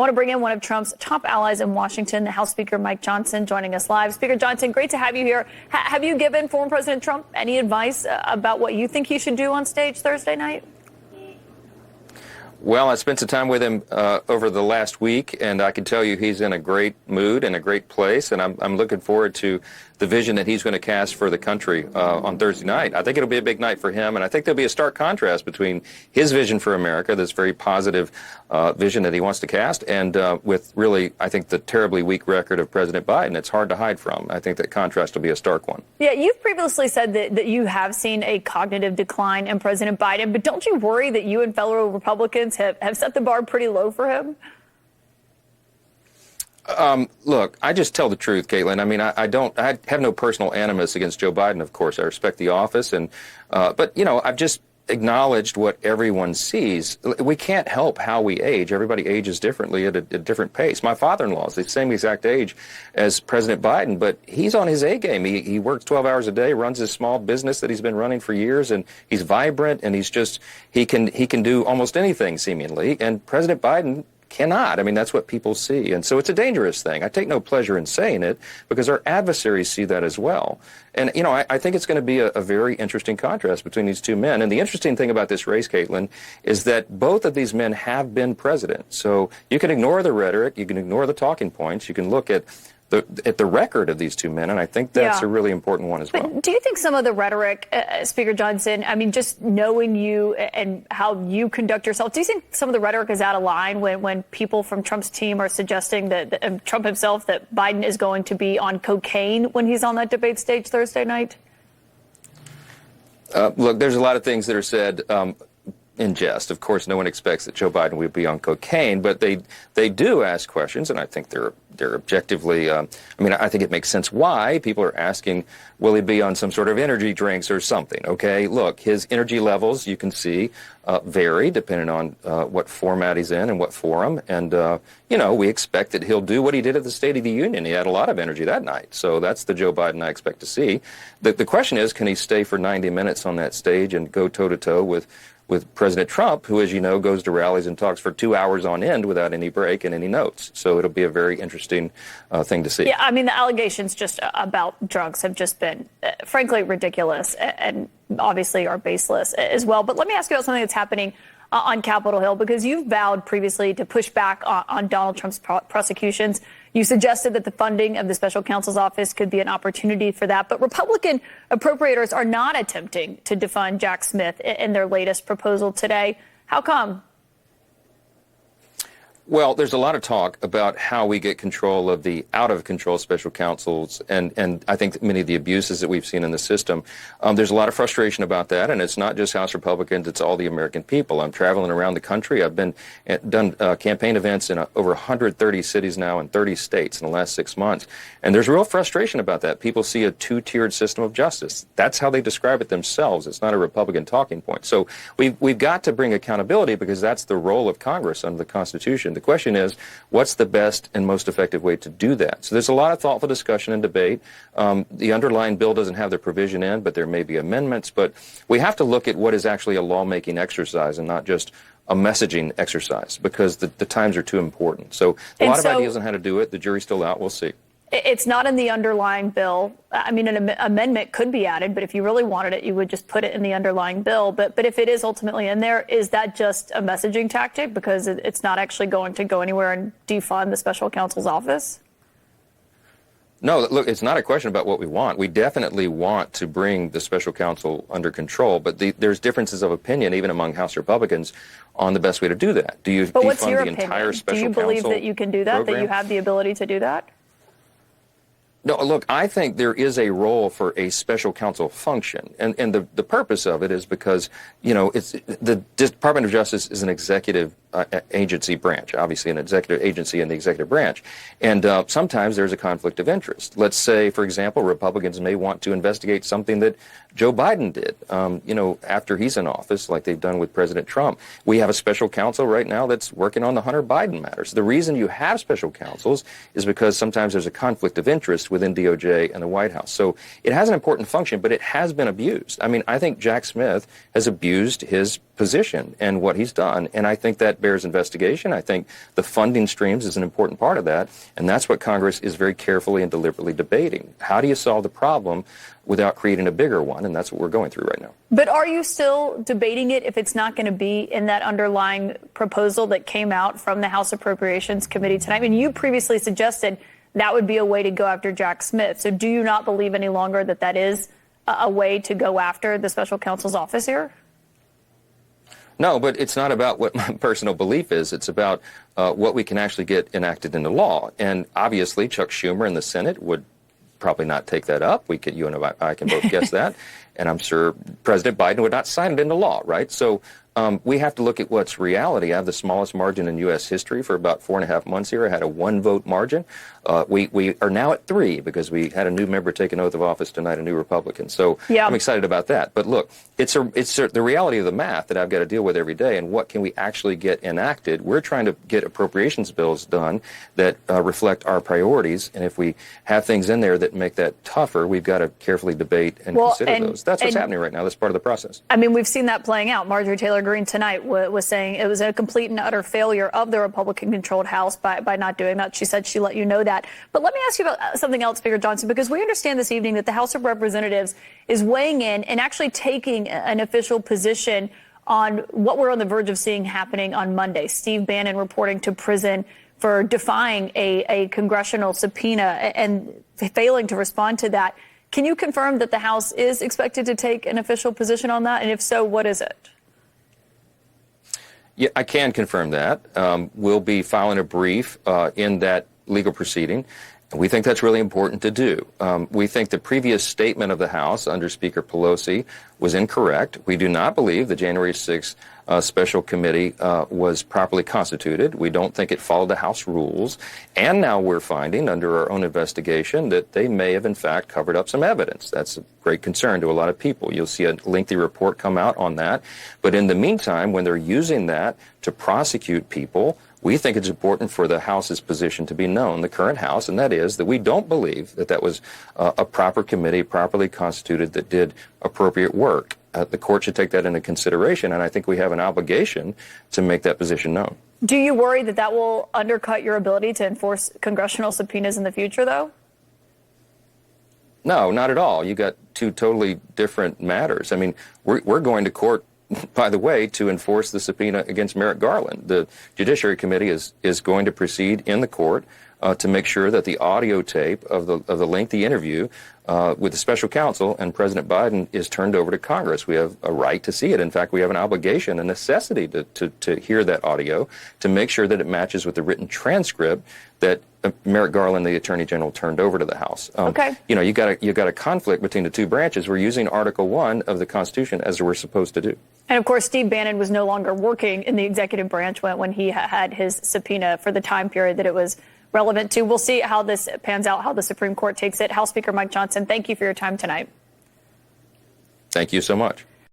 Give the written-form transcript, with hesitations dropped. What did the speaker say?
I want to bring in one of Trump's top allies in Washington, the House Speaker Mike Johnson, joining us live. Speaker Johnson, great to have you here. Have you given former President Trump any advice about what you think he should do on stage Thursday night? Well, I spent some time with him over the last week, and I can tell you he's in a great mood and a great place, and I'm looking forward to the vision that he's going to cast for the country on Thursday night. I think it'll be a big night for him, and I think there'll be a stark contrast between his vision for America, this very positive vision that he wants to cast, and with really, I think, the terribly weak record of President Biden. It's hard to hide from. I think that contrast will be a stark one. Yeah, you've previously said that you have seen a cognitive decline in President Biden, but don't you worry that you and fellow Republicans have set the bar pretty low for him? Look, I just tell the truth, Kaitlan. I mean, I have no personal animus against Joe Biden, of course. I respect the office, but, you know, I've just acknowledged what everyone sees. We can't help how we age. Everybody ages differently at a different pace. My father-in-law is the same exact age as President Biden, but he's on his A game. He works 12 hours a day, runs his small business that he's been running for years, and he's vibrant, and he can do almost anything, seemingly. And President Biden cannot. I mean, that's what people see. And so it's a dangerous thing. I take no pleasure in saying it because our adversaries see that as well. And, you know, I think it's going to be a very interesting contrast between these two men. And the interesting thing about this race, Kaitlan, is that both of these men have been president. So you can ignore the rhetoric, you can ignore the talking points, you can look at the record of these two men, and I think that's a really important one as well. But do you think some of the rhetoric, Speaker Johnson, I mean, just knowing you and how you conduct yourself, do you think some of the rhetoric is out of line when people from Trump's team are suggesting that Trump himself, that Biden is going to be on cocaine when he's on that debate stage Thursday night? Look, there's a lot of things that are said in jest. Of course, no one expects that Joe Biden would be on cocaine, but they do ask questions, and I think they're objectively, I mean, I think it makes sense why people are asking, will he be on some sort of energy drinks or something? Okay, look, his energy levels, you can see, vary depending on what format he's in and what forum, and, you know, we expect that he'll do what he did at the State of the Union. He had a lot of energy that night, so that's the Joe Biden I expect to see. The question is, can he stay for 90 minutes on that stage and go toe-to-toe with President Trump, who, as you know, goes to rallies and talks for 2 hours on end without any break and any notes. So it'll be a very interesting thing to see. Yeah, I mean, the allegations just about drugs have just been, frankly, ridiculous and obviously are baseless as well. But let me ask you about something that's happening on Capitol Hill, because you've vowed previously to push back on Donald Trump's prosecutions. You suggested that the funding of the special counsel's office could be an opportunity for that. But Republican appropriators are not attempting to defund Jack Smith in their latest proposal today. How come? Well, there's a lot of talk about how we get control of the out-of-control special counsels, and I think many of the abuses that we've seen in the system. There's a lot of frustration about that, and it's not just House Republicans, it's all the American people. I'm traveling around the country. I've done campaign events in over 130 cities now in 30 states in the last 6 months, and there's real frustration about that. People see a two-tiered system of justice. That's how they describe it themselves. It's not a Republican talking point. So we've got to bring accountability, because that's the role of Congress under the Constitution. The question is, what's the best and most effective way to do that? So there's a lot of thoughtful discussion and debate. The underlying bill doesn't have the provision in, but there may be amendments. But we have to look at what is actually a lawmaking exercise and not just a messaging exercise, because the times are too important. So a lot of ideas on how to do it. The jury's still out. We'll see. It's not in the underlying bill. I mean, an amendment could be added, but if you really wanted it, you would just put it in the underlying bill. But if it is ultimately in there, is that just a messaging tactic, because it's not actually going to go anywhere and defund the special counsel's office? No, look, it's not a question about what we want. We definitely want to bring the special counsel under control, but there's differences of opinion even among House Republicans on the best way to do that. Do you defund the entire special counsel? Do you believe that you can do that, that you have the ability to do that? No, look, I think there is a role for a special counsel function, and the purpose of it is because, you know, it's the Department of Justice is an executive agency branch, obviously an executive agency in the executive branch, and sometimes there's a conflict of interest. Let's say, for example, Republicans may want to investigate something that Joe Biden did, you know, after he's in office, like they've done with President Trump. We have a special counsel right now that's working on the Hunter Biden matters. The reason you have special counsels is because sometimes there's a conflict of interest within DOJ and the White House. So it has an important function, but it has been abused. I mean, I think Jack Smith has abused his position and what he's done. And I think that bears investigation. I think the funding streams is an important part of that. And that's what Congress is very carefully and deliberately debating. How do you solve the problem without creating a bigger one? And that's what we're going through right now. But are you still debating it if it's not going to be in that underlying proposal that came out from the House Appropriations Committee tonight? I mean, you previously suggested that would be a way to go after Jack Smith. So do you not believe any longer that that is a way to go after the special counsel's office here? No, but it's not about what my personal belief is. It's about what we can actually get enacted into law. And obviously, Chuck Schumer in the Senate would probably not take that up. You and I can both guess that. And I'm sure President Biden would not sign it into law, right? So we have to look at what's reality. I have the smallest margin in U.S. history for about 4.5 months here. I had a 1-vote margin. We are now at 3 because we had a new member take an oath of office tonight, a new Republican. So I'm excited about that. But look, it's the reality of the math that I've got to deal with every day. And what can we actually get enacted? We're trying to get appropriations bills done that reflect our priorities. And if we have things in there that make that tougher, we've got to carefully debate and consider those. That's what's happening right now. That's part of the process. I mean, we've seen that playing out. Marjorie Taylor Greene tonight was saying it was a complete and utter failure of the Republican-controlled House by not doing that. She said she let you know that. But let me ask you about something else, Speaker Johnson, because we understand this evening that the House of Representatives is weighing in and actually taking an official position on what we're on the verge of seeing happening on Monday. Steve Bannon reporting to prison for defying a congressional subpoena and failing to respond to that. Can you confirm that the House is expected to take an official position on that? And if so, what is it? Yeah, I can confirm that. We'll be filing a brief in that legal proceeding. We think that's really important to do. We think the previous statement of the House under Speaker Pelosi was incorrect. We do not believe the January 6th special committee was properly constituted. We don't think it followed the House rules. And now we're finding under our own investigation that they may have in fact covered up some evidence. That's a great concern to a lot of people. You'll see a lengthy report come out on that. But in the meantime, when they're using that to prosecute people, we think it's important for the House's position to be known, the current House, and that is that we don't believe that that was a proper committee, properly constituted, that did appropriate work. The court should take that into consideration, and I think we have an obligation to make that position known. Do you worry that that will undercut your ability to enforce congressional subpoenas in the future, though? No, not at all. You got two totally different matters. I mean, we're going to court, by the way, to enforce the subpoena against Merrick Garland. The Judiciary Committee is going to proceed in the court to make sure that the audio tape of the lengthy interview with the special counsel and President Biden is turned over to Congress. We have a right to see it. In fact, we have an obligation, a necessity to hear that audio, to make sure that it matches with the written transcript that Merrick Garland, the Attorney General, turned over to the House. Okay. You know, you got a conflict between the two branches. We're using Article 1 of the Constitution as we're supposed to do. And of course, Steve Bannon was no longer working in the executive branch when he had his subpoena for the time period that it was relevant to. We'll see how this pans out, how the Supreme Court takes it. House Speaker Mike Johnson, thank you for your time tonight. Thank you so much.